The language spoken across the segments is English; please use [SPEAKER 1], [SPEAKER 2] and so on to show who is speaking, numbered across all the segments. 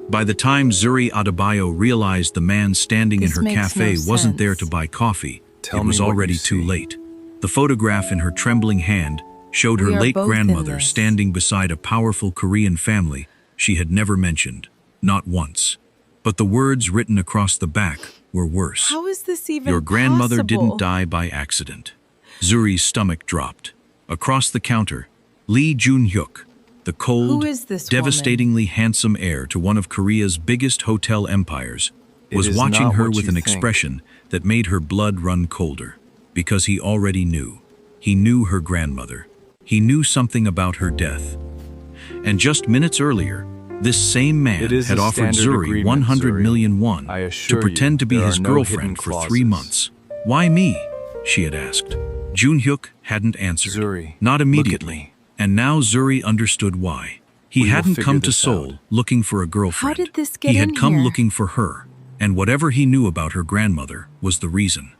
[SPEAKER 1] By the time Zuri Adebayo realized the man standing in her cafe wasn't there to buy coffee, it was already too late. The photograph in her trembling hand showed her late grandmother standing beside a powerful Korean family she had never mentioned, not once. But the words written across the back were worse.
[SPEAKER 2] How is this even
[SPEAKER 1] Your grandmother
[SPEAKER 2] possible?
[SPEAKER 1] didn't die by accident. Zuri's stomach dropped. Across the counter, Lee Joon-hyuk, the cold, devastatingly handsome heir to one of Korea's biggest hotel empires, was watching her with an expression that made her blood run colder. Because he already knew. He knew her grandmother. He knew something about her death. And just minutes earlier, this same man had offered Zuri 100 million won to pretend to be his girlfriend for 3 months. Why me? She had asked. Joon-hyuk hadn't answered.
[SPEAKER 3] Zuri,
[SPEAKER 1] not immediately. And now Zuri understood why. He hadn't come to Seoul looking for a girlfriend.
[SPEAKER 2] How did this get in
[SPEAKER 1] here? He had come looking for her. And whatever he knew about her grandmother was the reason.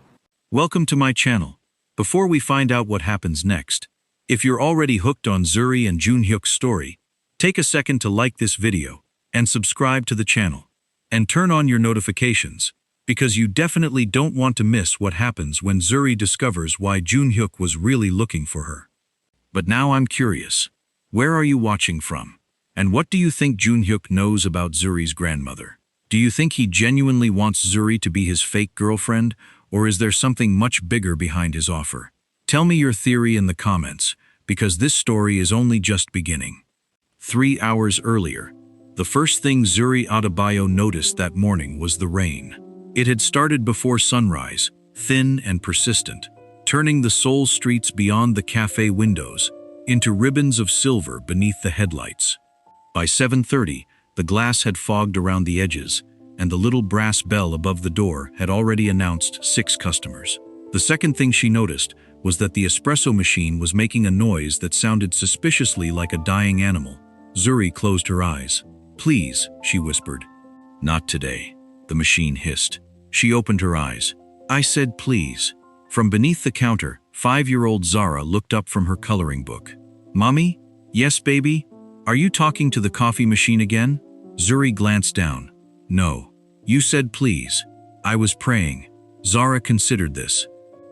[SPEAKER 1] Welcome to my channel. Before we find out what happens next, if you're already hooked on Zuri and Joon-hyuk's story, take a second to like this video and subscribe to the channel. And turn on your notifications, because you definitely don't want to miss what happens when Zuri discovers why Joon-hyuk was really looking for her. But now I'm curious, where are you watching from? And what do you think Joon-hyuk knows about Zuri's grandmother? Do you think he genuinely wants Zuri to be his fake girlfriend, or is there something much bigger behind his offer? Tell me your theory in the comments, because this story is only just beginning. 3 hours earlier, the first thing Zuri Adebayo noticed that morning was the rain. It had started before sunrise, thin and persistent, turning the Seoul streets beyond the cafe windows into ribbons of silver beneath the headlights. By 7:30, the glass had fogged around the edges, and the little brass bell above the door had already announced 6 customers. The second thing she noticed was that the espresso machine was making a noise that sounded suspiciously like a dying animal. Zuri closed her eyes. "Please," she whispered. "Not today," the machine hissed. She opened her eyes. "I said please." From beneath the counter, 5-year-old Zara looked up from her coloring book. "Mommy? Yes, baby? Are you talking to the coffee machine again?" Zuri glanced down. "No. You said please. I was praying." Zara considered this.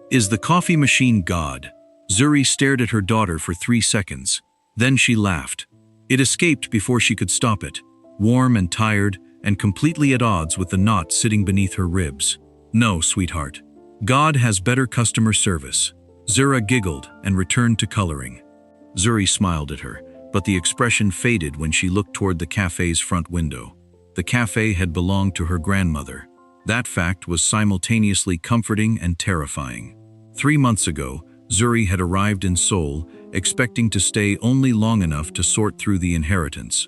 [SPEAKER 1] "Is the coffee machine God?" Zuri stared at her daughter for 3 seconds. Then she laughed. It escaped before she could stop it, warm and tired and completely at odds with the knot sitting beneath her ribs. "No, sweetheart. God has better customer service." Zara giggled and returned to coloring. Zuri smiled at her, but the expression faded when she looked toward the cafe's front window. The cafe had belonged to her grandmother. That fact was simultaneously comforting and terrifying. 3 months ago, Zuri had arrived in Seoul, expecting to stay only long enough to sort through the inheritance.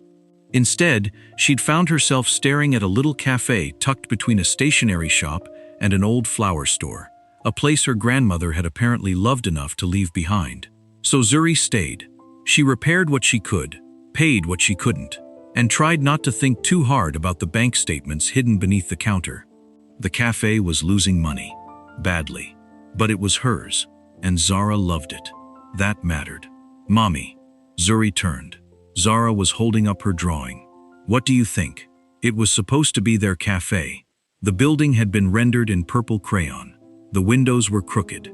[SPEAKER 1] Instead, she'd found herself staring at a little cafe tucked between a stationery shop and an old flower store, a place her grandmother had apparently loved enough to leave behind. So Zuri stayed. She repaired what she could, paid what she couldn't, and tried not to think too hard about the bank statements hidden beneath the counter. The cafe was losing money, badly, but it was hers, and Zara loved it. That mattered. "Mommy." Zuri turned. Zara was holding up her drawing. "What do you think?" It was supposed to be their cafe. The building had been rendered in purple crayon. The windows were crooked.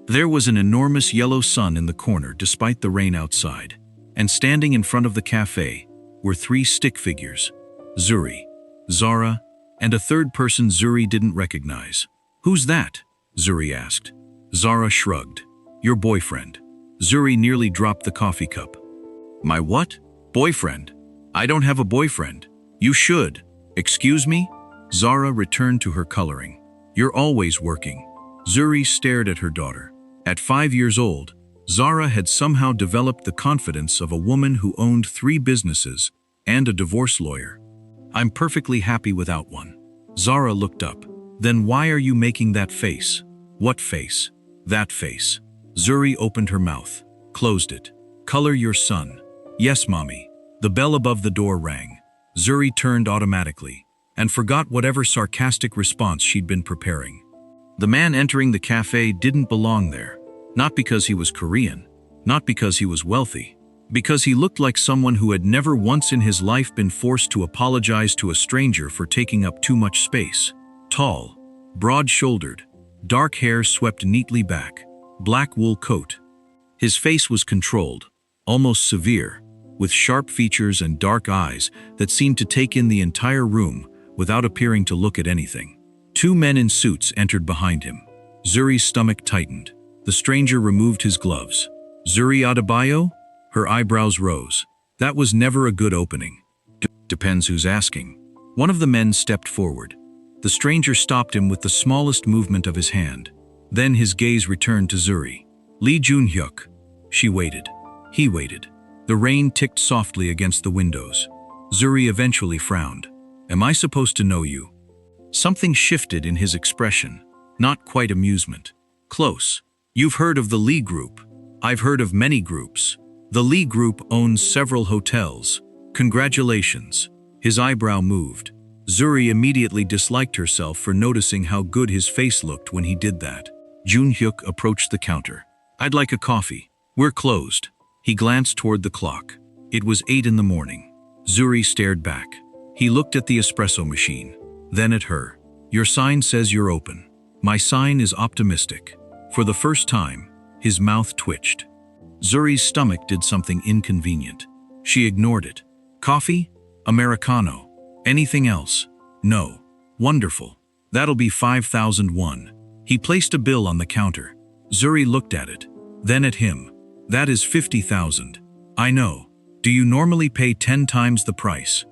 [SPEAKER 1] There was an enormous yellow sun in the corner despite the rain outside, and standing in front of the cafe were 3 stick figures: Zuri, Zara, and a third person Zuri didn't recognize. "Who's that?" Zuri asked. Zara shrugged. "Your boyfriend." Zuri nearly dropped the coffee cup. "My what? Boyfriend? I don't have a boyfriend." "You should." "Excuse me?" Zara returned to her coloring. "You're always working." Zuri stared at her daughter. At 5 years old, Zara had somehow developed the confidence of a woman who owned 3 businesses and a divorce lawyer. "I'm perfectly happy without one." Zara looked up. "Then why are you making that face?" "What face?" "That face." Zuri opened her mouth, closed it. "Color your son." "Yes, Mommy." The bell above the door rang. Zuri turned automatically and forgot whatever sarcastic response she'd been preparing. The man entering the cafe didn't belong there. Not because he was Korean, not because he was wealthy, Because he looked like someone who had never once in his life been forced to apologize to a stranger for taking up too much space. Tall, broad-shouldered, dark hair swept neatly back, black wool coat. His face was controlled, almost severe, with sharp features and dark eyes that seemed to take in the entire room without appearing to look at anything. Two men in suits entered behind him. Zuri's stomach tightened. The stranger removed his gloves. "Zuri Adebayo?" Her eyebrows rose. That was never a good opening. Depends who's asking. One of the men stepped forward. The stranger stopped him with the smallest movement of his hand. Then his gaze returned to Zuri. "Lee Joon-hyuk." She waited. He waited. The rain ticked softly against the windows. Zuri eventually frowned. "Am I supposed to know you?" Something shifted in his expression. Not quite amusement. "Close. You've heard of the Lee Group." "I've heard of many groups. The Lee Group owns several hotels. Congratulations." His eyebrow moved. Zuri immediately disliked herself for noticing how good his face looked when he did that. Joon-hyuk approached the counter. "I'd like a coffee. We're closed." He glanced toward the clock. It was 8 in the morning. Zuri stared back. He looked at the espresso machine, then at her. "Your sign says you're open." "My sign is optimistic." For the first time, his mouth twitched. Zuri's stomach did something inconvenient. She ignored it. "Coffee? Americano? Anything else?" "No." "Wonderful. That'll be 5,001. He placed a bill on the counter. Zuri looked at it, then at him. "That is 50,000. "I know. Do you normally pay 10 times the price?"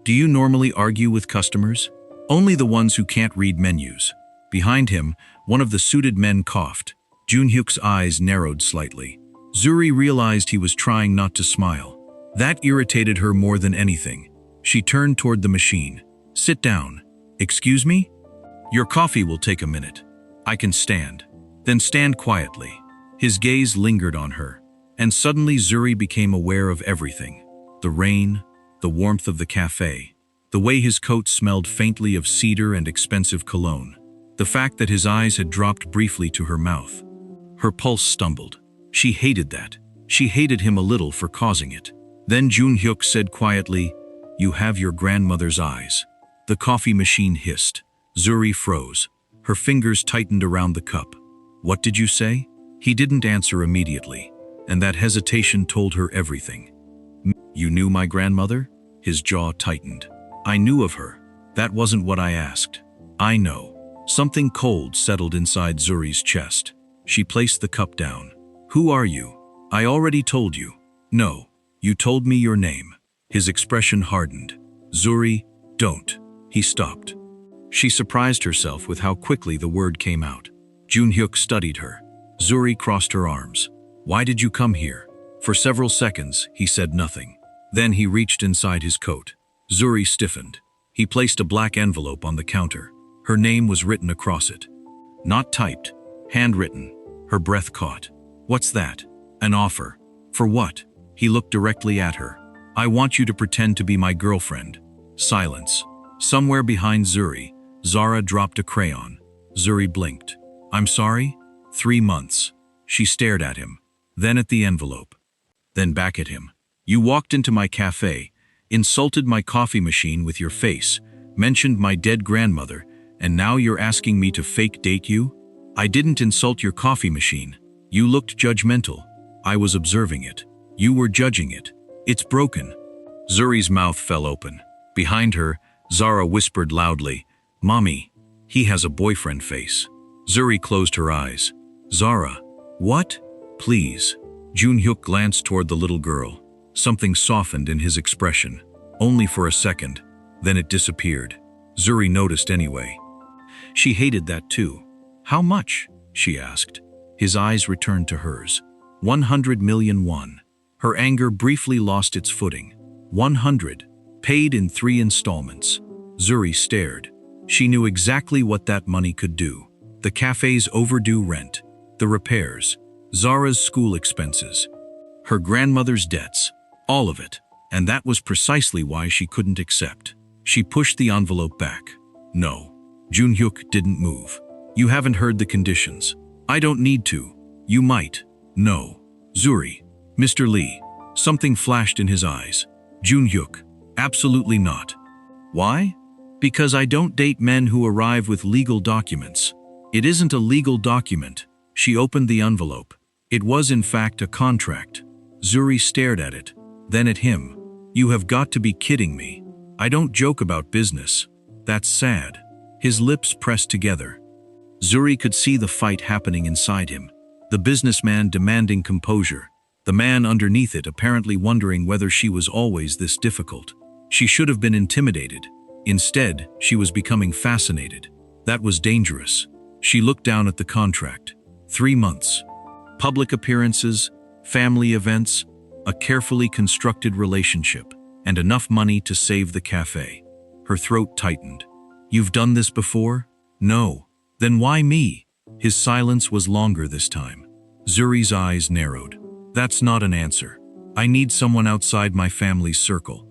[SPEAKER 1] "Do you normally argue with customers?" "Only the ones who can't read menus." Behind him, one of the suited men coughed. Joon-hyuk's eyes narrowed slightly. Zuri realized he was trying not to smile. That irritated her more than anything. She turned toward the machine. "Sit down." "Excuse me?" "Your coffee will take a minute." "I can stand." "Then stand quietly." His gaze lingered on her, and suddenly Zuri became aware of everything. The rain, the warmth of the café, the way his coat smelled faintly of cedar and expensive cologne, the fact that his eyes had dropped briefly to her mouth. Her pulse stumbled. She hated that. She hated him a little for causing it. Then Joon-hyuk said quietly, "You have your grandmother's eyes." The coffee machine hissed. Zuri froze. Her fingers tightened around the cup. "What did you say?" He didn't answer immediately, and that hesitation told her everything. "You knew my grandmother?" His jaw tightened. "I knew of her. That wasn't what I asked." "I know." Something cold settled inside Zuri's chest. She placed the cup down. "Who are you?" "I already told you." "No. You told me your name." His expression hardened. "Zuri, don't." He stopped. She surprised herself with how quickly the word came out. Joon-hyuk studied her. Zuri crossed her arms. "Why did you come here?" For several seconds, he said nothing. Then he reached inside his coat. Zuri stiffened. He placed a black envelope on the counter. Her name was written across it. Not typed, handwritten. Her breath caught. "What's that?" "An offer." "For what?" He looked directly at her. "I want you to pretend to be my girlfriend." Silence. Somewhere behind Zuri, Zara dropped a crayon. Zuri blinked. "I'm sorry?" 3 months. She stared at him, then at the envelope, then back at him. "You walked into my cafe, insulted my coffee machine with your face, mentioned my dead grandmother, and now you're asking me to fake date you?" "I didn't insult your coffee machine. You looked judgmental. I was observing it. You were judging it. It's broken." Zuri's mouth fell open. Behind her, Zara whispered loudly, "Mommy, he has a boyfriend face." Zuri closed her eyes. "Zara." "What?" "Please." Joon-hyuk glanced toward the little girl. Something softened in his expression. Only for a second. Then it disappeared. Zuri noticed anyway. She hated that too. "How much?" she asked. His eyes returned to hers. 100 million won. Her anger briefly lost its footing. 100. Paid in 3 installments. Zuri stared. She knew exactly what that money could do. The cafe's overdue rent. The repairs. Zara's school expenses. Her grandmother's debts. All of it. And that was precisely why she couldn't accept. She pushed the envelope back. "No." Joon-hyuk didn't move. "You haven't heard the conditions." "I don't need to." "You might." "No." "Zuri." "Mr. Lee." Something flashed in his eyes. Joon-hyuk, absolutely not. Why? Because I don't date men who arrive with legal documents. It isn't a legal document. She opened the envelope. It was in fact a contract. Zuri stared at it, then at him. You have got to be kidding me. I don't joke about business. That's sad. His lips pressed together. Zuri could see the fight happening inside him. The businessman demanding composure. The man underneath it apparently wondering whether she was always this difficult. She should have been intimidated. Instead, she was becoming fascinated. That was dangerous. She looked down at the contract. 3 months. Public appearances, family events, a carefully constructed relationship, and enough money to save the cafe. Her throat tightened. You've done this before? No. Then why me? His silence was longer this time. Zuri's eyes narrowed. That's not an answer. I need someone outside my family's circle.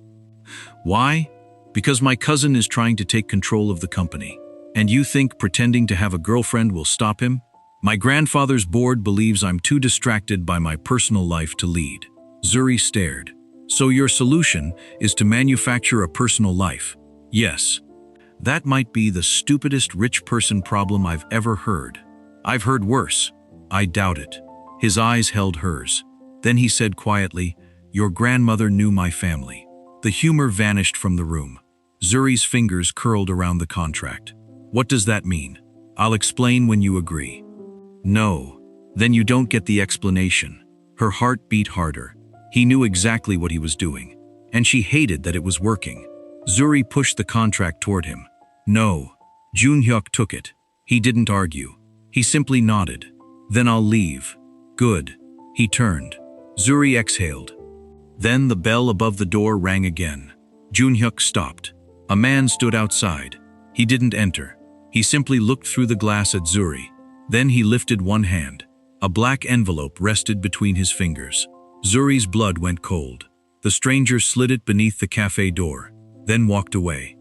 [SPEAKER 1] Why? Because my cousin is trying to take control of the company. And you think pretending to have a girlfriend will stop him? My grandfather's board believes I'm too distracted by my personal life to lead. Zuri stared. So your solution is to manufacture a personal life? Yes. That might be the stupidest rich person problem I've ever heard. I've heard worse. I doubt it. His eyes held hers. Then he said quietly, your grandmother knew my family. The humor vanished from the room. Zuri's fingers curled around the contract. What does that mean? I'll explain when you agree. No. Then you don't get the explanation. Her heart beat harder. He knew exactly what he was doing. And she hated that it was working. Zuri pushed the contract toward him. No. Joon-hyuk took it. He didn't argue. He simply nodded. Then I'll leave. Good. He turned. Zuri exhaled. Then the bell above the door rang again. Joon-hyuk stopped. A man stood outside. He didn't enter. He simply looked through the glass at Zuri. Then he lifted one hand. A black envelope rested between his fingers. Zuri's blood went cold. The stranger slid it beneath the cafe door, then walked away.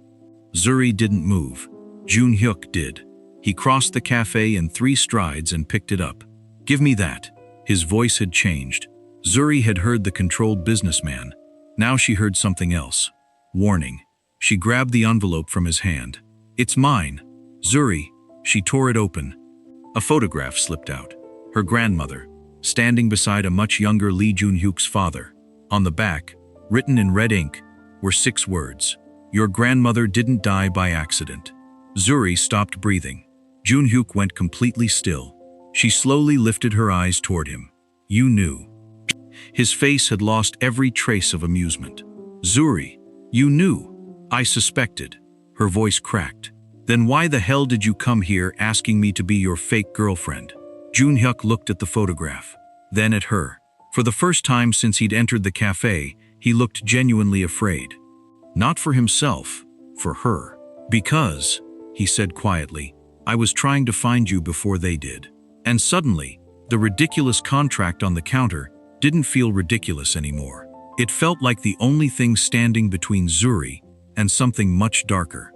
[SPEAKER 1] Zuri didn't move. Joon-hyuk did. He crossed the cafe in 3 strides and picked it up. Give me that. His voice had changed. Zuri had heard the controlled businessman. Now she heard something else. Warning. She grabbed the envelope from his hand. It's mine. Zuri. She tore it open. A photograph slipped out. Her grandmother, standing beside a much younger Lee Joon-hyuk's father. On the back, written in red ink, were 6 words. Your grandmother didn't die by accident. Zuri stopped breathing. Joon-hyuk went completely still. She slowly lifted her eyes toward him. You knew. His face had lost every trace of amusement. Zuri, you knew. I suspected. Her voice cracked. Then why the hell did you come here asking me to be your fake girlfriend? Joon-hyuk looked at the photograph, then at her. For the first time since he'd entered the cafe, he looked genuinely afraid. Not for himself, for her. Because, he said quietly, I was trying to find you before they did. And suddenly, the ridiculous contract on the counter didn't feel ridiculous anymore. It felt like the only thing standing between Zuri and something much darker.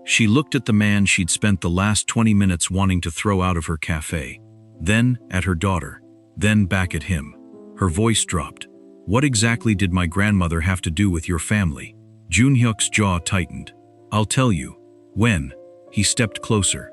[SPEAKER 1] She looked at the man she'd spent the last 20 minutes wanting to throw out of her cafe, then at her daughter, then back at him. Her voice dropped. What exactly did my grandmother have to do with your family? Joon-hyuk's jaw tightened. I'll tell you. When? He stepped closer.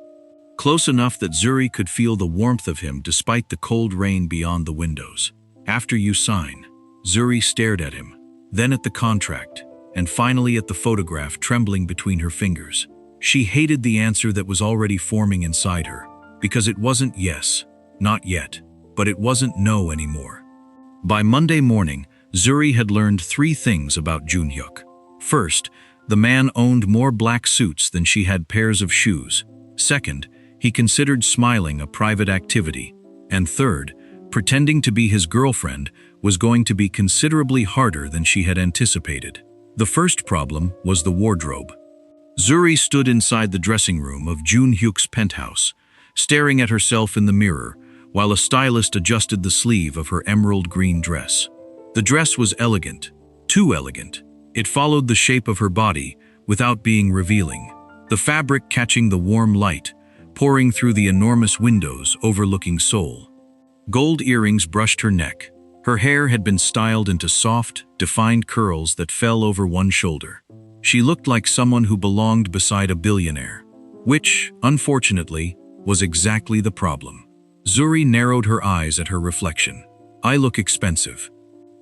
[SPEAKER 1] Close enough that Zuri could feel the warmth of him despite the cold rain beyond the windows. After you sign. Zuri stared at him, then at the contract, and finally at the photograph trembling between her fingers. She hated the answer that was already forming inside her, because it wasn't yes, not yet, but it wasn't no anymore. By Monday morning, Zuri had learned 3 things about Joon-hyuk. First, the man owned more black suits than she had pairs of shoes. Second, he considered smiling a private activity. And third, pretending to be his girlfriend was going to be considerably harder than she had anticipated. The first problem was the wardrobe. Zuri stood inside the dressing room of Joon-hyuk's penthouse, staring at herself in the mirror, while a stylist adjusted the sleeve of her emerald green dress. The dress was elegant, too elegant. It followed the shape of her body without being revealing, the fabric catching the warm light, pouring through the enormous windows overlooking Seoul. Gold earrings brushed her neck. Her hair had been styled into soft, defined curls that fell over one shoulder. She looked like someone who belonged beside a billionaire, which, unfortunately, was exactly the problem. Zuri narrowed her eyes at her reflection. "I look expensive."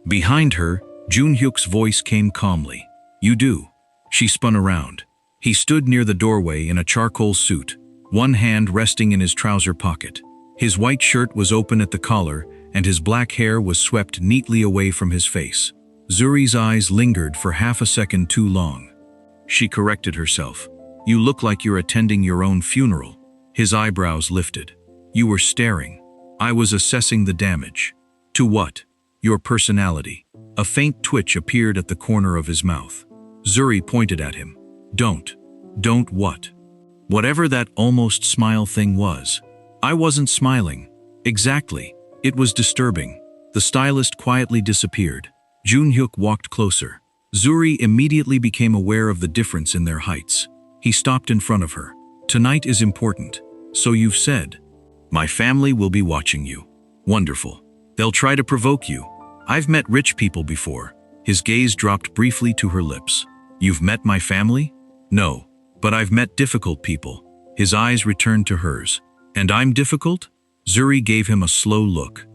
[SPEAKER 1] Behind her, Joon-hyuk's voice came calmly. "You do." She spun around. He stood near the doorway in a charcoal suit, one hand resting in his trouser pocket. His white shirt was open at the collar, and his black hair was swept neatly away from his face. Zuri's eyes lingered for half a second too long. She corrected herself. "You look like you're attending your own funeral." His eyebrows lifted. "You were staring. I was assessing the damage." "To what?" "Your personality." A faint twitch appeared at the corner of his mouth. Zuri pointed at him. Don't what?" "Whatever that almost smile thing was." "I wasn't smiling." "Exactly. It was disturbing." The stylist quietly disappeared. Joon-hyuk walked closer. Zuri immediately became aware of the difference in their heights. He stopped in front of her. "Tonight is important." "So you've said." "My family will be watching you." "Wonderful. They'll try to provoke you." "I've met rich people before." His gaze dropped briefly to her lips. "You've met my family?" "No, but I've met difficult people." His eyes returned to hers. "And I'm difficult?" Zuri gave him a slow look.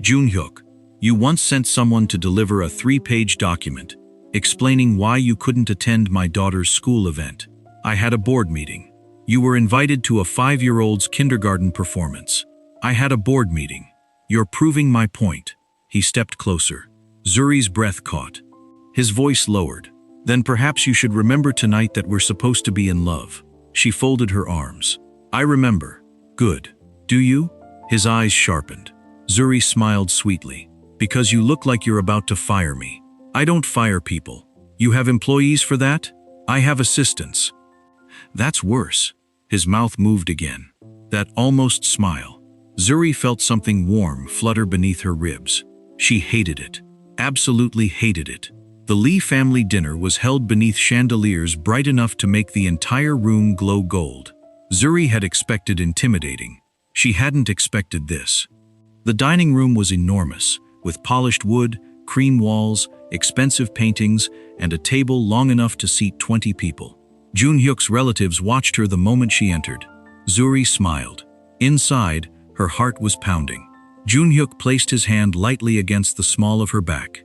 [SPEAKER 1] "Joon-hyuk, you once sent someone to deliver a 3-page document explaining why you couldn't attend my daughter's school event. I had a board meeting. You were invited to a 5-year-old's kindergarten performance. I had a board meeting. You're proving my point." He stepped closer. Zuri's breath caught. His voice lowered. "Then perhaps you should remember tonight that we're supposed to be in love." She folded her arms. "I remember." "Good. Do you?" His eyes sharpened. Zuri smiled sweetly. "Because you look like you're about to fire me." "I don't fire people." "You have employees for that?" "I have assistants." "That's worse." His mouth moved again. That almost smile. Zuri felt something warm flutter beneath her ribs. She hated it. Absolutely hated it. The Lee family dinner was held beneath chandeliers bright enough to make the entire room glow gold. Zuri had expected intimidating. She hadn't expected this. The dining room was enormous, with polished wood, cream walls, expensive paintings, and a table long enough to seat 20 people. Joon-hyuk's relatives watched her the moment she entered. Zuri smiled. Inside, her heart was pounding. Joon-hyuk placed his hand lightly against the small of her back.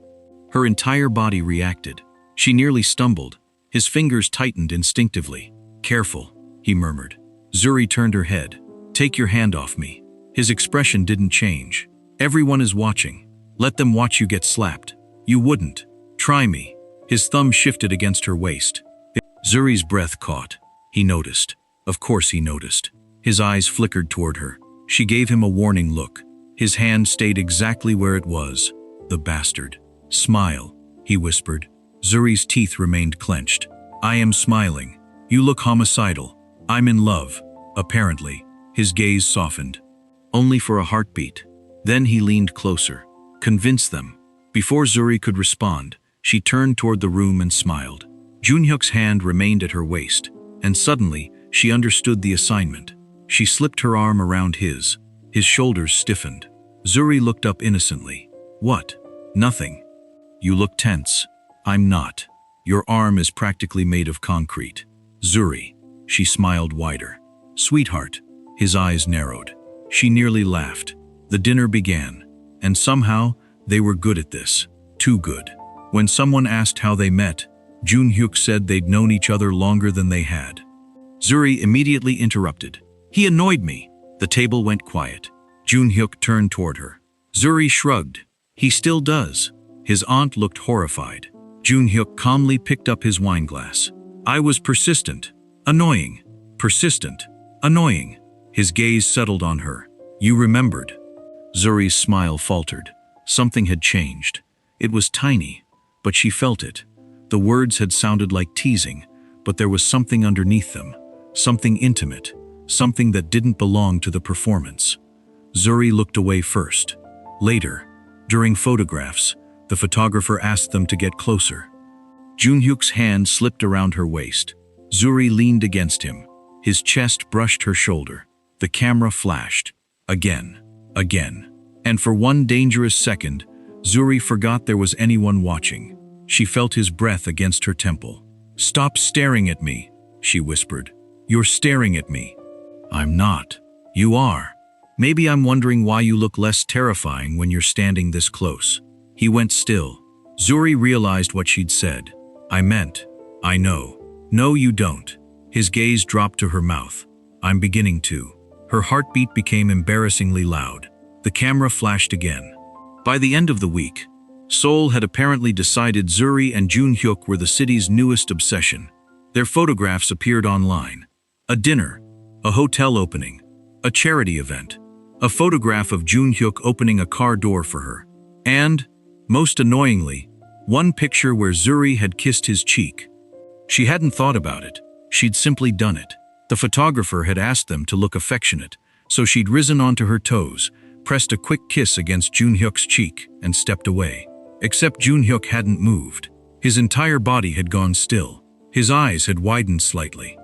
[SPEAKER 1] Her entire body reacted. She nearly stumbled. His fingers tightened instinctively. "Careful," he murmured. Zuri turned her head. "Take your hand off me." His expression didn't change. "Everyone is watching. Let them watch you get slapped." "You wouldn't." "Try me." His thumb shifted against her waist. Zuri's breath caught. He noticed. Of course he noticed. His eyes flickered toward her. She gave him a warning look. His hand stayed exactly where it was. "The bastard." "Smile," he whispered. Zuri's teeth remained clenched. "I am smiling. You look homicidal." "I'm in love." Apparently. His gaze softened. "Only for a heartbeat." Then he leaned closer. "Convince them." Before Zuri could respond, she turned toward the room and smiled. Joon-hyuk's hand remained at her waist, and suddenly she understood the assignment. She slipped her arm around his. His shoulders stiffened. Zuri looked up innocently. "What?" "Nothing." "You look tense." "I'm not. Your arm is practically made of concrete." "Zuri." She smiled wider. "Sweetheart." His eyes narrowed. She nearly laughed. The dinner began, and somehow they were good at this. Too good. When someone asked how they met, Joon-hyuk said they'd known each other longer than they had. Zuri immediately interrupted. "He annoyed me." The table went quiet. Joon-hyuk turned toward her. Zuri shrugged. "He still does." His aunt looked horrified. Joon-hyuk calmly picked up his wineglass. "I was persistent. Annoying. Persistent. Annoying." His gaze settled on her. "You remembered." Zuri's smile faltered. Something had changed. It was tiny, but she felt it. The words had sounded like teasing, but there was something underneath them. Something intimate. Something that didn't belong to the performance. Zuri looked away first. Later, during photographs, the photographer asked them to get closer. Joon-hyuk's hand slipped around her waist. Zuri leaned against him. His chest brushed her shoulder. The camera flashed. Again. Again. And for one dangerous second, Zuri forgot there was anyone watching. She felt his breath against her temple. "Stop staring at me," she whispered. "You're staring at me." "I'm not." "You are. Maybe I'm wondering why you look less terrifying when you're standing this close." He went still. Zuri realized what she'd said. "I meant, I know." "No, you don't." His gaze dropped to her mouth. "I'm beginning to." Her heartbeat became embarrassingly loud. The camera flashed again. By the end of the week, Seoul had apparently decided Zuri and Joon-hyuk were the city's newest obsession. Their photographs appeared online. A dinner, a hotel opening, a charity event, a photograph of Joon-hyuk opening a car door for her, and, most annoyingly, one picture where Zuri had kissed his cheek. She hadn't thought about it. She'd simply done it. The photographer had asked them to look affectionate, so she'd risen onto her toes, pressed a quick kiss against Joon-hyuk's cheek, and stepped away. Except Joon-hyuk hadn't moved. His entire body had gone still. His eyes had widened slightly.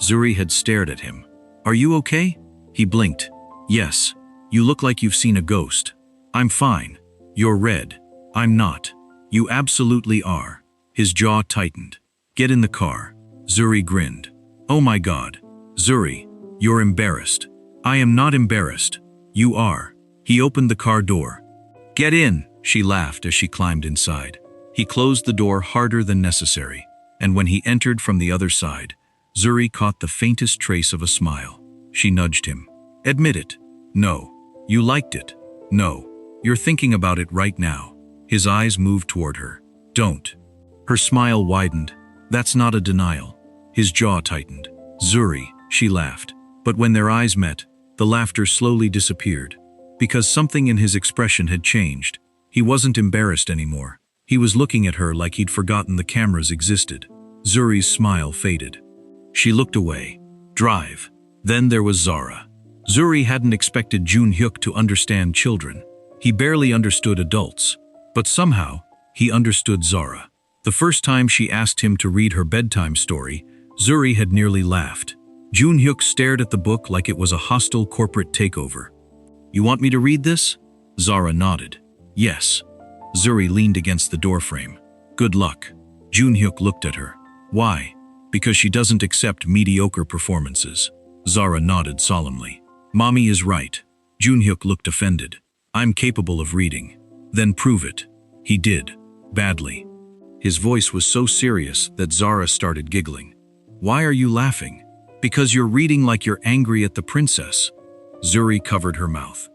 [SPEAKER 1] Zuri had stared at him. "Are you okay?" He blinked. "Yes. You look like you've seen a ghost." "I'm fine." "You're red." "I'm not." "You absolutely are." His jaw tightened. "Get in the car." Zuri grinned. "Oh my God. Zuri, you're embarrassed." "I am not embarrassed." "You are." He opened the car door. "Get in," she laughed as she climbed inside. He closed the door harder than necessary, and when he entered from the other side, Zuri caught the faintest trace of a smile. She nudged him. "Admit it." "No." "You liked it." "No." "You're thinking about it right now." His eyes moved toward her. "Don't." Her smile widened. "That's not a denial." His jaw tightened. "Zuri," she laughed. But when their eyes met, the laughter slowly disappeared. Because something in his expression had changed. He wasn't embarrassed anymore. He was looking at her like he'd forgotten the cameras existed. Zuri's smile faded. She looked away. "Drive." Then there was Zara. Zuri hadn't expected Joon-hyuk to understand children. He barely understood adults. But somehow, he understood Zara. The first time she asked him to read her bedtime story, Zuri had nearly laughed. Joon-hyuk stared at the book like it was a hostile corporate takeover. "You want me to read this?" Zara nodded. "Yes." Zuri leaned against the doorframe. "Good luck." Joon-hyuk looked at her. "Why?" "Because she doesn't accept mediocre performances." Zara nodded solemnly. "Mommy is right." Joon-hyuk looked offended. "I'm capable of reading." "Then prove it." He did. Badly. His voice was so serious that Zara started giggling. "Why are you laughing?" "Because you're reading like you're angry at the princess." Zuri covered her mouth.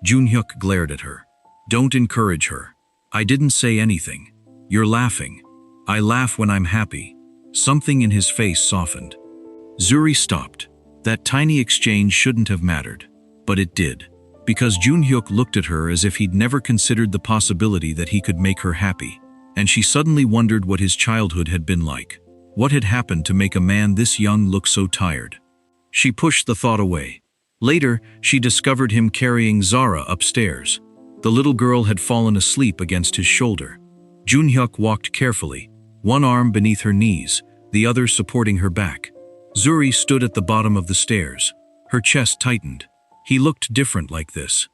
[SPEAKER 1] Joon-hyuk glared at her. "Don't encourage her." "I didn't say anything." "You're laughing." "I laugh when I'm happy." Something in his face softened. Zuri stopped. That tiny exchange shouldn't have mattered. But it did. Because Joon-hyuk looked at her as if he'd never considered the possibility that he could make her happy. And she suddenly wondered what his childhood had been like. What had happened to make a man this young look so tired? She pushed the thought away. Later, she discovered him carrying Zara upstairs. The little girl had fallen asleep against his shoulder. Joon-hyuk walked carefully, one arm beneath her knees, the other supporting her back. Zuri stood at the bottom of the stairs. Her chest tightened. He looked different like this.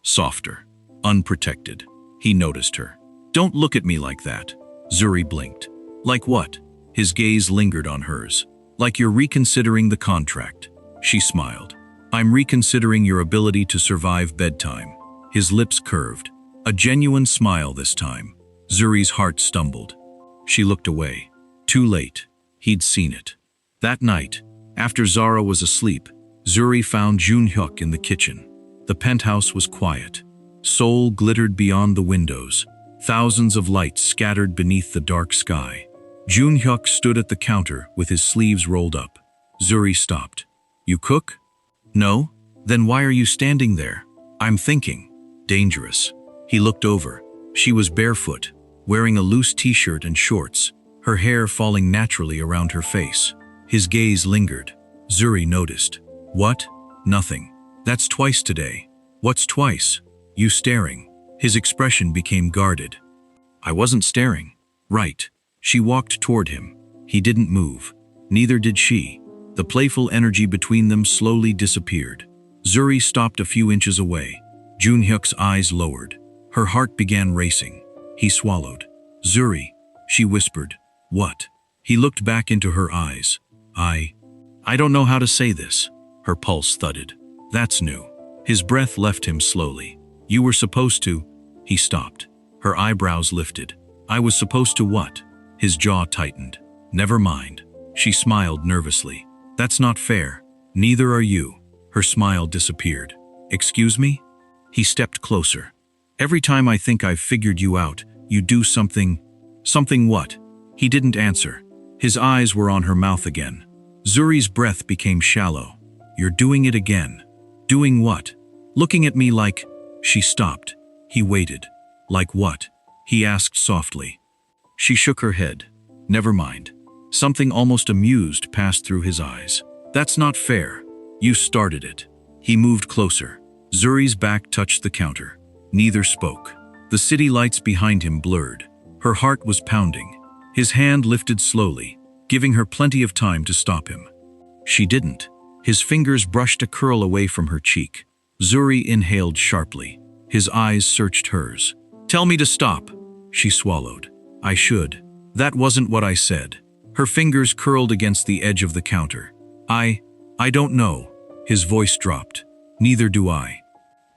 [SPEAKER 1] Softer. Unprotected. He noticed her. "Don't look at me like that." Zuri blinked. "Like what?" His gaze lingered on hers. "Like you're reconsidering the contract." She smiled. "I'm reconsidering your ability to survive bedtime." His lips curved. A genuine smile this time. Zuri's heart stumbled. She looked away. Too late. He'd seen it. That night, after Zara was asleep, Zuri found Joon-hyuk in the kitchen. The penthouse was quiet. Seoul glittered beyond the windows. Thousands of lights scattered beneath the dark sky. Joon-hyuk stood at the counter with his sleeves rolled up. Zuri stopped. "You cook?" "No." "Then why are you standing there?" "I'm thinking." Dangerous. He looked over. She was barefoot, wearing a loose t-shirt and shorts, her hair falling naturally around her face. His gaze lingered. Zuri noticed. "What?" "Nothing." "That's twice today." "What's twice?" "You staring." His expression became guarded. "I wasn't staring." "Right." She walked toward him. He didn't move. Neither did she. The playful energy between them slowly disappeared. Zuri stopped a few inches away. Joon-hyuk's eyes lowered. Her heart began racing. He swallowed. "Zuri," she whispered. "What?" He looked back into her eyes. I don't know how to say this." Her pulse thudded. "That's new." His breath left him slowly. "You were supposed to—" He stopped. Her eyebrows lifted. "I was supposed to what?" His jaw tightened. "Never mind." She smiled nervously. "That's not fair." "Neither are you." Her smile disappeared. "Excuse me?" He stepped closer. "Every time I think I've figured you out, you do something—" "Something what?" He didn't answer. His eyes were on her mouth again. Zuri's breath became shallow. "You're doing it again." "Doing what?" "Looking at me like—" She stopped. He waited. "Like what?" he asked softly. She shook her head. "Never mind." Something almost amused passed through his eyes. "That's not fair. You started it." He moved closer. Zuri's back touched the counter. Neither spoke. The city lights behind him blurred. Her heart was pounding. His hand lifted slowly, giving her plenty of time to stop him. She didn't. His fingers brushed a curl away from her cheek. Zuri inhaled sharply. His eyes searched hers. "Tell me to stop." She swallowed. "I should." "That wasn't what I said." Her fingers curled against the edge of the counter. I don't know." His voice dropped. "Neither do I."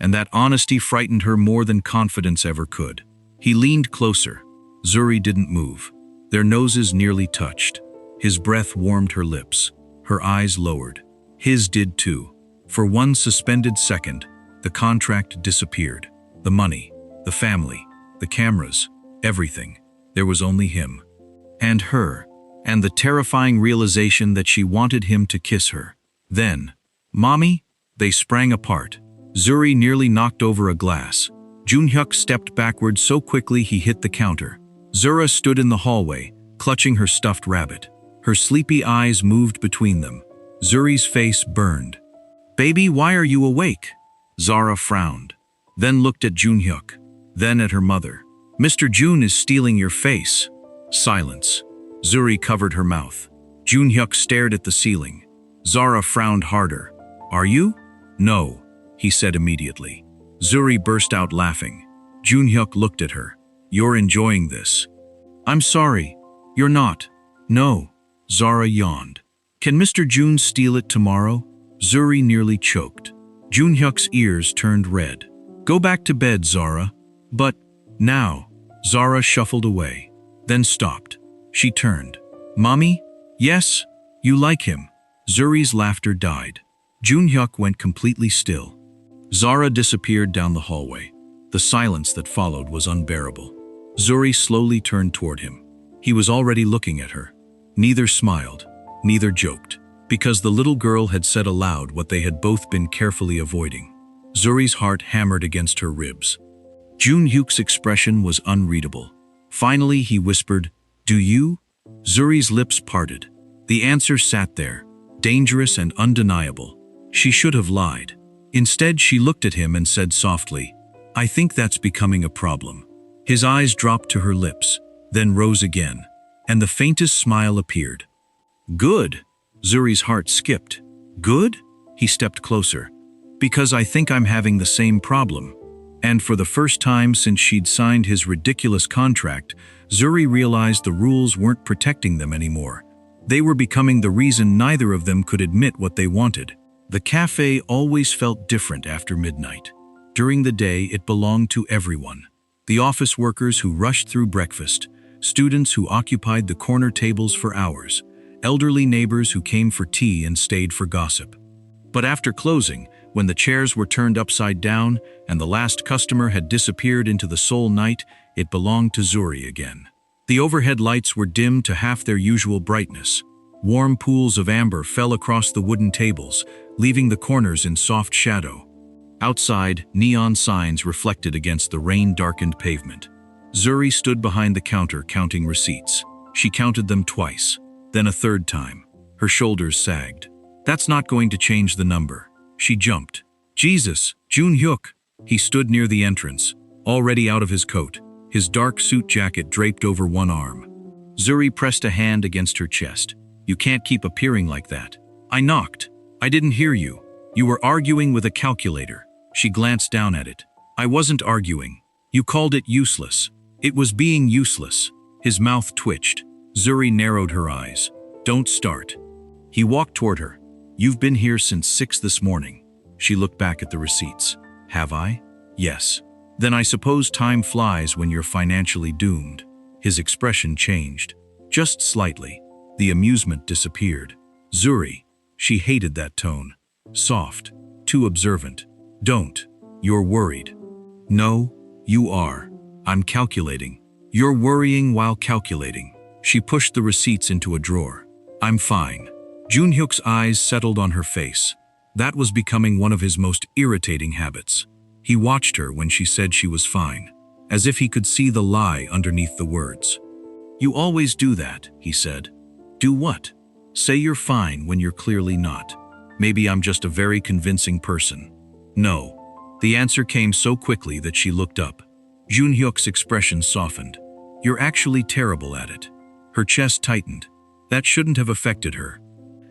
[SPEAKER 1] And that honesty frightened her more than confidence ever could. He leaned closer. Zuri didn't move. Their noses nearly touched. His breath warmed her lips. Her eyes lowered. His did too. For one suspended second, the contract disappeared. The money, the family, the cameras, everything. There was only him. And her. And the terrifying realization that she wanted him to kiss her. Then, "Mommy?" They sprang apart. Zuri nearly knocked over a glass. Joon-hyuk stepped backward so quickly he hit the counter. Zara stood in the hallway, clutching her stuffed rabbit. Her sleepy eyes moved between them. Zuri's face burned. "Baby, why are you awake?" Zara frowned, then looked at Joon-hyuk, then at her mother. "Mr. Joon is stealing your face." Silence. Zuri covered her mouth. Joon-hyuk stared at the ceiling. Zara frowned harder. "Are you?" "No," he said immediately. Zuri burst out laughing. Joon-hyuk looked at her. "You're enjoying this." "I'm sorry." "You're not." "No." Zara yawned. "Can Mr. Joon steal it tomorrow?" Zuri nearly choked. Joon-hyuk's ears turned red. "Go back to bed, Zara." "But now." Zara shuffled away, then stopped. She turned. "Mommy?" "Yes." "You like him." Zuri's laughter died. Joon-hyuk went completely still. Zara disappeared down the hallway. The silence that followed was unbearable. Zuri slowly turned toward him. He was already looking at her. Neither smiled, neither joked, because the little girl had said aloud what they had both been carefully avoiding. Zuri's heart hammered against her ribs. Joon-hyuk's expression was unreadable. Finally, he whispered, "Do you?" Zuri's lips parted. The answer sat there, dangerous and undeniable. She should have lied. Instead, she looked at him and said softly, "I think that's becoming a problem." His eyes dropped to her lips, then rose again, and the faintest smile appeared. "Good." Zuri's heart skipped. "Good?" He stepped closer. "Because I think I'm having the same problem." And for the first time since she'd signed his ridiculous contract, Zuri realized the rules weren't protecting them anymore. They were becoming the reason neither of them could admit what they wanted. The café always felt different after midnight. During the day, it belonged to everyone. The office workers who rushed through breakfast, students who occupied the corner tables for hours, elderly neighbors who came for tea and stayed for gossip. But after closing, when the chairs were turned upside down and the last customer had disappeared into the Seoul night, it belonged to Zuri again. The overhead lights were dimmed to half their usual brightness. Warm pools of amber fell across the wooden tables, leaving the corners in soft shadow. Outside, neon signs reflected against the rain-darkened pavement. Zuri stood behind the counter counting receipts. She counted them twice, then a third time. Her shoulders sagged. "That's not going to change the number." She jumped. "Jesus, Joon-hyuk!" He stood near the entrance, already out of his coat, his dark suit jacket draped over one arm. Zuri pressed a hand against her chest. "You can't keep appearing like that." "I knocked." "I didn't hear you. You were arguing with a calculator." She glanced down at it. "I wasn't arguing." You called it useless. It was being useless. His mouth twitched. Zuri narrowed her eyes. Don't start. He walked toward her. You've been here since 6 this morning. She looked back at the receipts. Have I? Yes. Then I suppose time flies when you're financially doomed. His expression changed. Just slightly. The amusement disappeared. Zuri. She hated that tone. Soft. Too observant. Don't. You're worried. No, you are. I'm calculating. You're worrying while calculating. She pushed the receipts into a drawer. I'm fine. Joon-hyuk's eyes settled on her face. That was becoming one of his most irritating habits. He watched her when she said she was fine, as if he could see the lie underneath the words. You always do that, he said. Do what? Say you're fine when you're clearly not. Maybe I'm just a very convincing person. No. The answer came so quickly that she looked up. Joon-hyuk's expression softened. You're actually terrible at it. Her chest tightened. That shouldn't have affected her.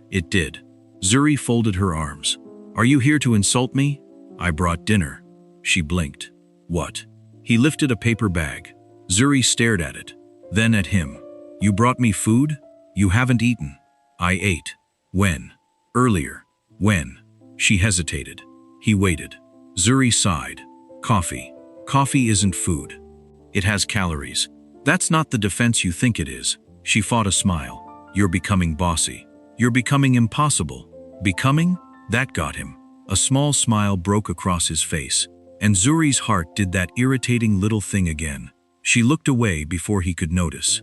[SPEAKER 1] It did. Zuri folded her arms. Are you here to insult me? I brought dinner. She blinked. What? He lifted a paper bag. Zuri stared at it. Then at him. You brought me food? You haven't eaten. I ate. When? Earlier. When? She hesitated. He waited. Zuri sighed. Coffee. Coffee isn't food. It has calories. That's not the defense you think it is. She fought a smile. You're becoming bossy. You're becoming impossible. Becoming? That got him. A small smile broke across his face, and Zuri's heart did that irritating little thing again. She looked away before he could notice.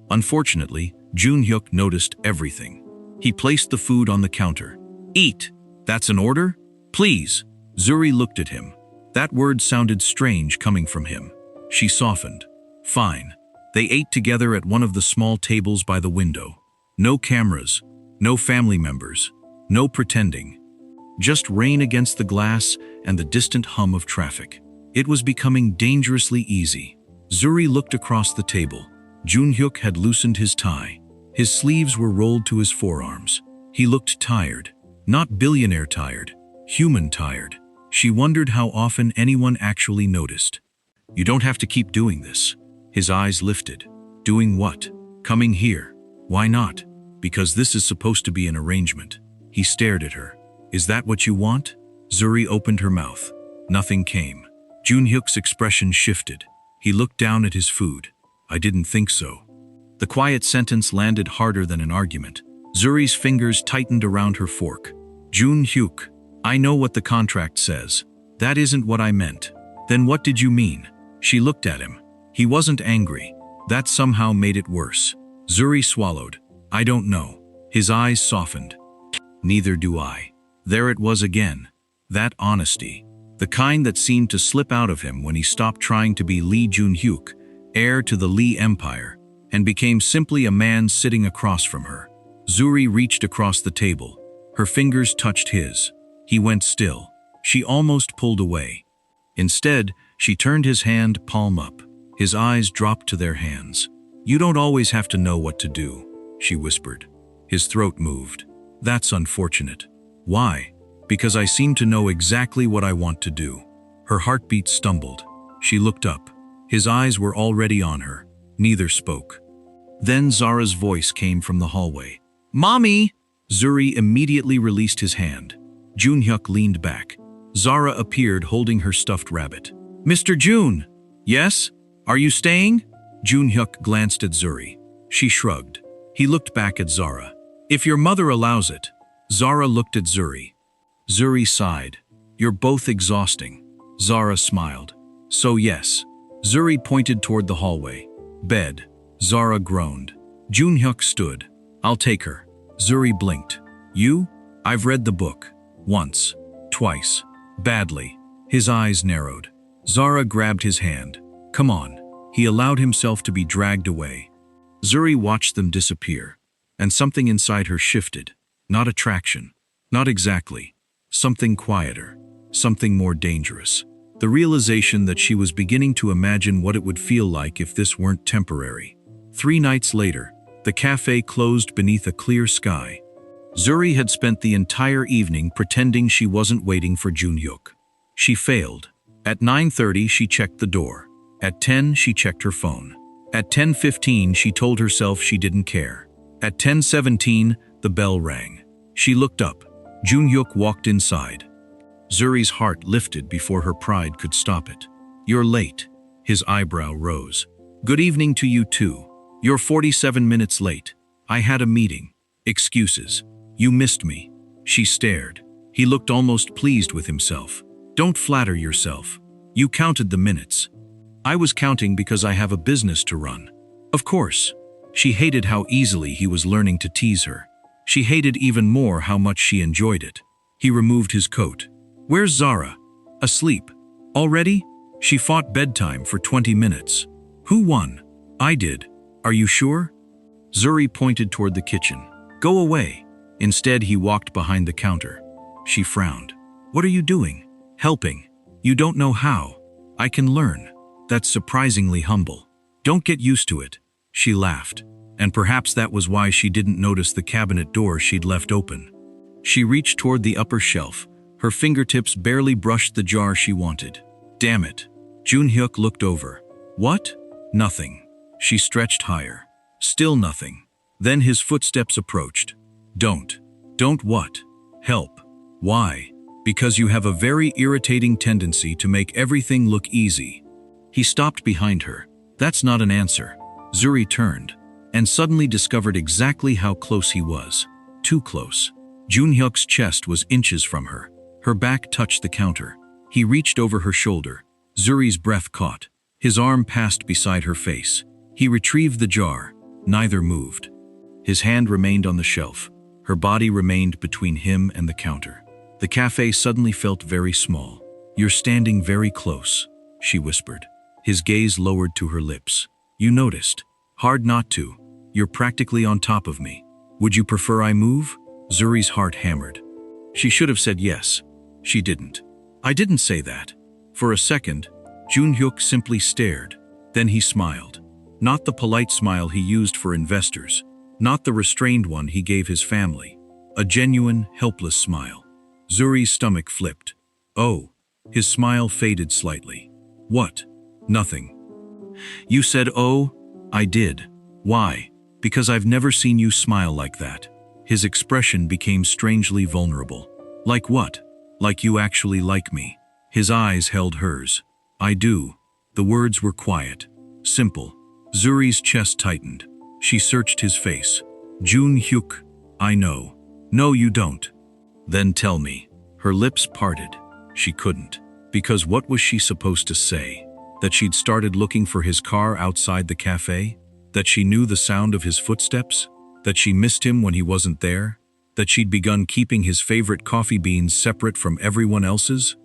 [SPEAKER 1] Unfortunately, Joon-hyuk noticed everything. He placed the food on the counter. Eat. That's an order? Please. Zuri looked at him. That word sounded strange coming from him. She softened. Fine. They ate together at one of the small tables by the window. No cameras, no family members, no pretending. Just rain against the glass and the distant hum of traffic. It was becoming dangerously easy. Zuri looked across the table. Joon-hyuk had loosened his tie. His sleeves were rolled to his forearms. He looked tired. Not billionaire tired, human tired. She wondered how often anyone actually noticed. You don't have to keep doing this. His eyes lifted. Doing what? Coming here. Why not? Because this is supposed to be an arrangement. He stared at her. Is that what you want? Zuri opened her mouth. Nothing came. Joon-hyuk's expression shifted. He looked down at his food. I didn't think so. The quiet sentence landed harder than an argument. Zuri's fingers tightened around her fork. Joon-hyuk, I know what the contract says. That isn't what I meant. Then what did you mean? She looked at him. He wasn't angry. That somehow made it worse. Zuri swallowed. I don't know. His eyes softened. Neither do I. There it was again. That honesty. The kind that seemed to slip out of him when he stopped trying to be Lee Joon-hyuk, heir to the Lee Empire, and became simply a man sitting across from her. Zuri reached across the table. Her fingers touched his. He went still. She almost pulled away. Instead, she turned his hand palm up. His eyes dropped to their hands. You don't always have to know what to do, she whispered. His throat moved. That's unfortunate. Why? Because I seem to know exactly what I want to do. Her heartbeat stumbled. She looked up. His eyes were already on her. Neither spoke. Then Zara's voice came from the hallway. Mommy! Zuri immediately released his hand. Joon-hyuk leaned back. Zara appeared holding her stuffed rabbit. Mr. Joon! Yes? Are you staying? Joon-hyuk glanced at Zuri. She shrugged. He looked back at Zara. If your mother allows it. Zara looked at Zuri. Zuri sighed. You're both exhausting. Zara smiled. So yes. Zuri pointed toward the hallway. Bed. Zara groaned. Joon-hyuk stood. I'll take her. Zuri blinked. You? I've read the book. Once. Twice. Badly. His eyes narrowed. Zara grabbed his hand. Come on. He allowed himself to be dragged away. Zuri watched them disappear. And something inside her shifted. Not attraction. Not exactly. Something quieter. Something more dangerous. The realization that she was beginning to imagine what it would feel like if this weren't temporary. 3 nights later, the cafe closed beneath a clear sky. Zuri had spent the entire evening pretending she wasn't waiting for Joon-hyuk. She failed. At 9:30 she checked the door. At 10, she checked her phone. At 10:15, she told herself she didn't care. At 10:17, the bell rang. She looked up. Joon-hyuk walked inside. Zuri's heart lifted before her pride could stop it. "You're late." His eyebrow rose. "Good evening to you too. You're 47 minutes late. I had a meeting. Excuses. You missed me." She stared. He looked almost pleased with himself. "Don't flatter yourself. You counted the minutes." "I was counting because I have a business to run." Of course. She hated how easily he was learning to tease her. She hated even more how much she enjoyed it. He removed his coat. "Where's Zara?" "Asleep." "Already?" "She fought bedtime for 20 minutes." "Who won?" "I did." "Are you sure?" Zuri pointed toward the kitchen. "Go away." Instead, he walked behind the counter. She frowned. "What are you doing?" "Helping." "You don't know how." "I can learn." "That's surprisingly humble." "Don't get used to it." She laughed. And perhaps that was why she didn't notice the cabinet door she'd left open. She reached toward the upper shelf. Her fingertips barely brushed the jar she wanted. "Damn it." Joon-hyuk looked over. "What?" "Nothing." She stretched higher. Still nothing. Then his footsteps approached. "Don't." "Don't what?" "Help." "Why?" "Because you have a very irritating tendency to make everything look easy." He stopped behind her. "That's not an answer." Zuri turned, and suddenly discovered exactly how close he was. Too close. Joon-hyuk's chest was inches from her. Her back touched the counter. He reached over her shoulder. Zuri's breath caught. His arm passed beside her face. He retrieved the jar. Neither moved. His hand remained on the shelf. Her body remained between him and the counter. The cafe suddenly felt very small. "You're standing very close," she whispered. His gaze lowered to her lips. "You noticed. Hard not to. You're practically on top of me. Would you prefer I move?" Zuri's heart hammered. She should have said yes. She didn't. "I didn't say that." For a second, Joon-hyuk simply stared. Then he smiled. Not the polite smile he used for investors. Not the restrained one he gave his family. A genuine, helpless smile. Zuri's stomach flipped. "Oh." His smile faded slightly. "What?" "Nothing." "You said oh?" "I did." "Why?" "Because I've never seen you smile like that." His expression became strangely vulnerable. "Like what?" "Like you actually like me." His eyes held hers. "I do." The words were quiet. Simple. Zuri's chest tightened. She searched his face. "Joon-hyuk, I know." "No, you don't." "Then tell me." Her lips parted. She couldn't. Because what was she supposed to say? That she'd started looking for his car outside the cafe? That she knew the sound of his footsteps? That she missed him when he wasn't there? That she'd begun keeping his favorite coffee beans separate from everyone else's?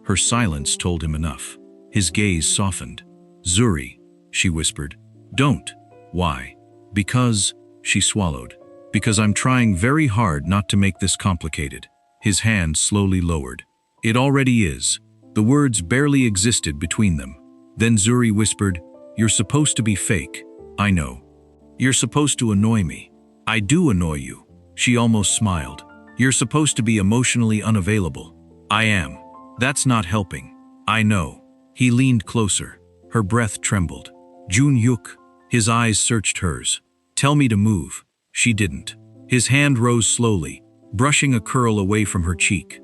[SPEAKER 1] Her silence told him enough. His gaze softened. "Zuri," she whispered. "Don't." "Why?" "Because," she swallowed. "Because I'm trying very hard not to make this complicated." His hand slowly lowered. "It already is." The words barely existed between them. Then Zuri whispered, "You're supposed to be fake." "I know." "You're supposed to annoy me." "I do annoy you." She almost smiled. "You're supposed to be emotionally unavailable." "I am." "That's not helping." "I know." He leaned closer. Her breath trembled. "Joon-hyuk." His eyes searched hers. "Tell me to move." She didn't. His hand rose slowly, brushing a curl away from her cheek.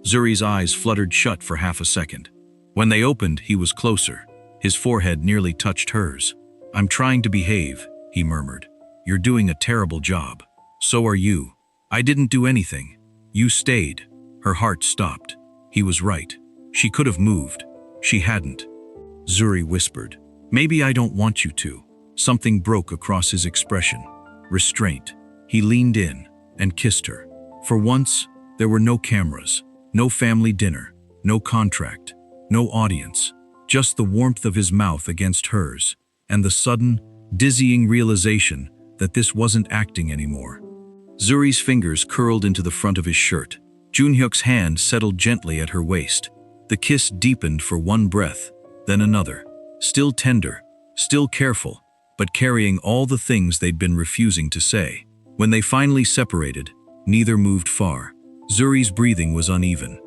[SPEAKER 1] Zuri's eyes fluttered shut for half a second. When they opened, he was closer. His forehead nearly touched hers. "I'm trying to behave," he murmured. "You're doing a terrible job." "So are you." "I didn't do anything." "You stayed." Her heart stopped. He was right. She could have moved. She hadn't. Zuri whispered, "Maybe I don't want you to." Something broke across his expression. Restraint. He leaned in and kissed her. For once, there were no cameras, no family dinner, no contract, no audience, just the warmth of his mouth against hers, and the sudden, dizzying realization that this wasn't acting anymore. Zuri's fingers curled into the front of his shirt. Joon-hyuk's hand settled gently at her waist. The kiss deepened for one breath, then another. Still tender, still careful, but carrying all the things they'd been refusing to say. When they finally separated, neither moved far. Zuri's breathing was uneven.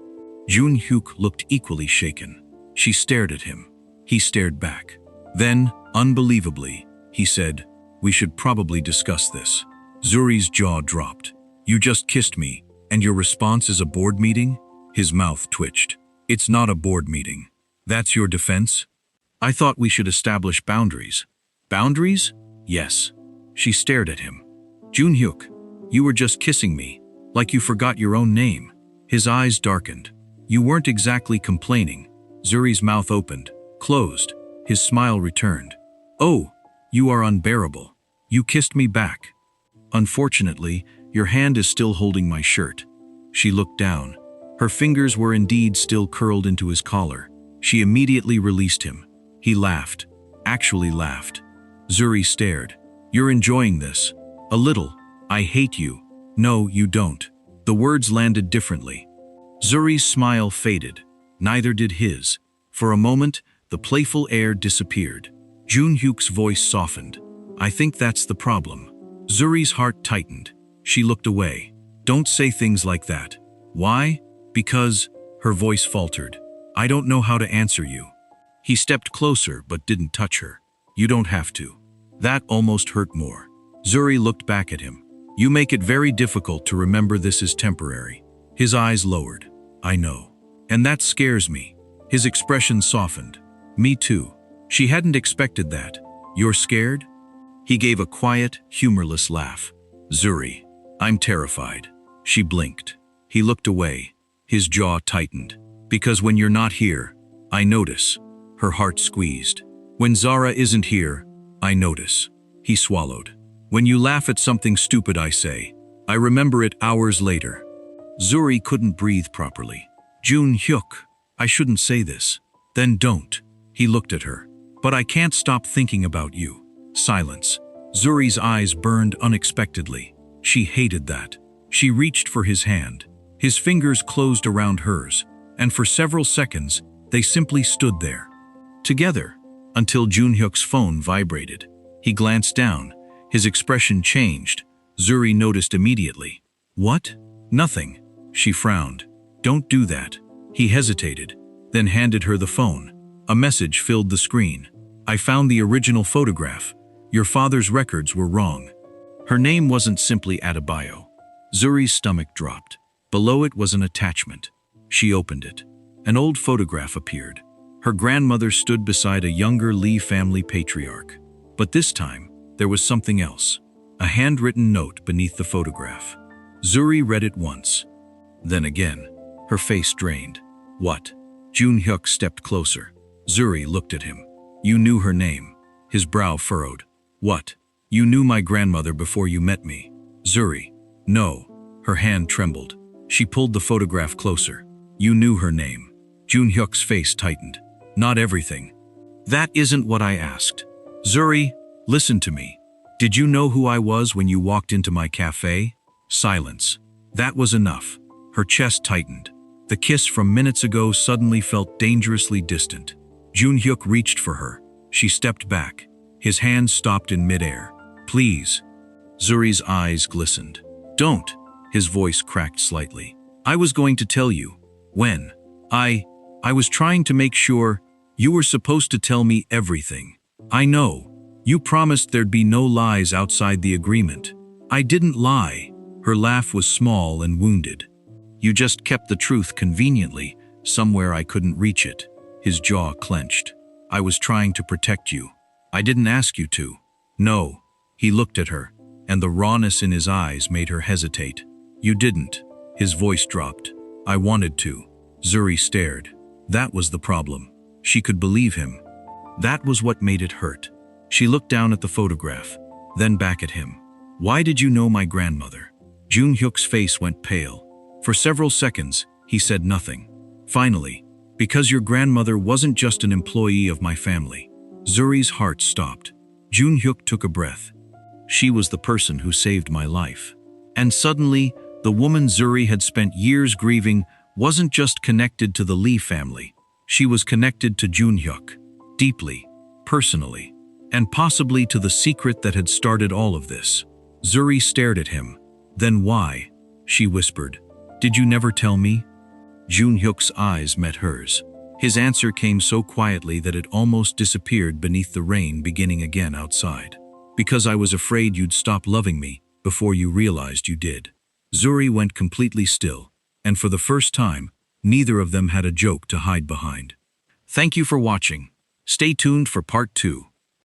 [SPEAKER 1] Joon-hyuk looked equally shaken. She stared at him. He stared back. Then, unbelievably, he said, "We should probably discuss this." Zuri's jaw dropped. "You just kissed me, and your response is a board meeting?" His mouth twitched. "It's not a board meeting. That's your defense? I thought we should establish boundaries." "Boundaries?" "Yes." She stared at him. "Joon-hyuk, you were just kissing me, like you forgot your own name." His eyes darkened. "You weren't exactly complaining." Zuri's mouth opened, closed. His smile returned. "Oh, you are unbearable. You kissed me back. Unfortunately, your hand is still holding my shirt." She looked down. Her fingers were indeed still curled into his collar. She immediately released him. He laughed. Actually laughed. Zuri stared. "You're enjoying this." "A little. I hate you." "No, you don't." The words landed differently. Zuri's smile faded. Neither did his. For a moment, the playful air disappeared. Joon-hyuk's voice softened. "I think that's the problem." Zuri's heart tightened. She looked away. "Don't say things like that." "Why?" "Because," her voice faltered, "I don't know how to answer you." He stepped closer but didn't touch her. "You don't have to." That almost hurt more. Zuri looked back at him. "You make it very difficult to remember this is temporary." His eyes lowered. "I know. And that scares me." His expression softened. "Me too." She hadn't expected that. "You're scared?" He gave a quiet, humorless laugh. "Zuri, I'm terrified." She blinked. He looked away. His jaw tightened. "Because when you're not here, I notice." Her heart squeezed. "When Zara isn't here, I notice." He swallowed. "When you laugh at something stupid I say, I remember it hours later." Zuri couldn't breathe properly. "Joon-hyuk, I shouldn't say this." "Then don't." He looked at her. "But I can't stop thinking about you." Silence. Zuri's eyes burned unexpectedly. She hated that. She reached for his hand. His fingers closed around hers, and for several seconds, they simply stood there. Together, until Joon-hyuk's phone vibrated. He glanced down. His expression changed. Zuri noticed immediately. "What?" "Nothing." She frowned. "Don't do that." He hesitated, then handed her the phone. A message filled the screen. "I found the original photograph. Your father's records were wrong." Her name wasn't simply Adebayo. Zuri's stomach dropped. Below it was an attachment. She opened it. An old photograph appeared. Her grandmother stood beside a younger Lee family patriarch. But this time, there was something else. A handwritten note beneath the photograph. Zuri read it once. Then again. Her face drained. "What?" Joon-hyuk stepped closer. Zuri looked at him. "You knew her name." His brow furrowed. "What? You knew my grandmother before you met me." "Zuri." "No." Her hand trembled. She pulled the photograph closer. "You knew her name." Joon-hyuk's face tightened. "Not everything." "That isn't what I asked." "Zuri, listen to me. Did you know who I was when you walked into my café?" Silence. That was enough. Her chest tightened. The kiss from minutes ago suddenly felt dangerously distant. Joon-hyuk reached for her. She stepped back. His hand stopped in midair. "Please." Zuri's eyes glistened. "Don't." His voice cracked slightly. "I was going to tell you. When? I was trying to make sure. You were supposed to tell me everything. I know. You promised there'd be no lies outside the agreement. I didn't lie." Her laugh was small and wounded. "You just kept the truth conveniently, somewhere I couldn't reach it." His jaw clenched. "I was trying to protect you. I didn't ask you to." "No." He looked at her, and the rawness in his eyes made her hesitate. "You didn't." His voice dropped. "I wanted to." Zuri stared. That was the problem. She could believe him. That was what made it hurt. She looked down at the photograph, then back at him. "Why did you know my grandmother?" Joon-hyuk's face went pale. For several seconds, he said nothing. Finally, "Because your grandmother wasn't just an employee of my family." Zuri's heart stopped. Joon-hyuk took a breath. "She was the person who saved my life." And suddenly, the woman Zuri had spent years grieving wasn't just connected to the Lee family. She was connected to Joon-hyuk, deeply, personally, and possibly to the secret that had started all of this. Zuri stared at him. "Then why?" she whispered. "Did you never tell me?" Joon-hyuk's eyes met hers. His answer came so quietly that it almost disappeared beneath the rain beginning again outside. Because I was afraid you'd stop loving me before you realized you did. Zuri went completely still, and for the first time, neither of them had a joke to hide behind. Thank you for watching. Stay tuned for part 2.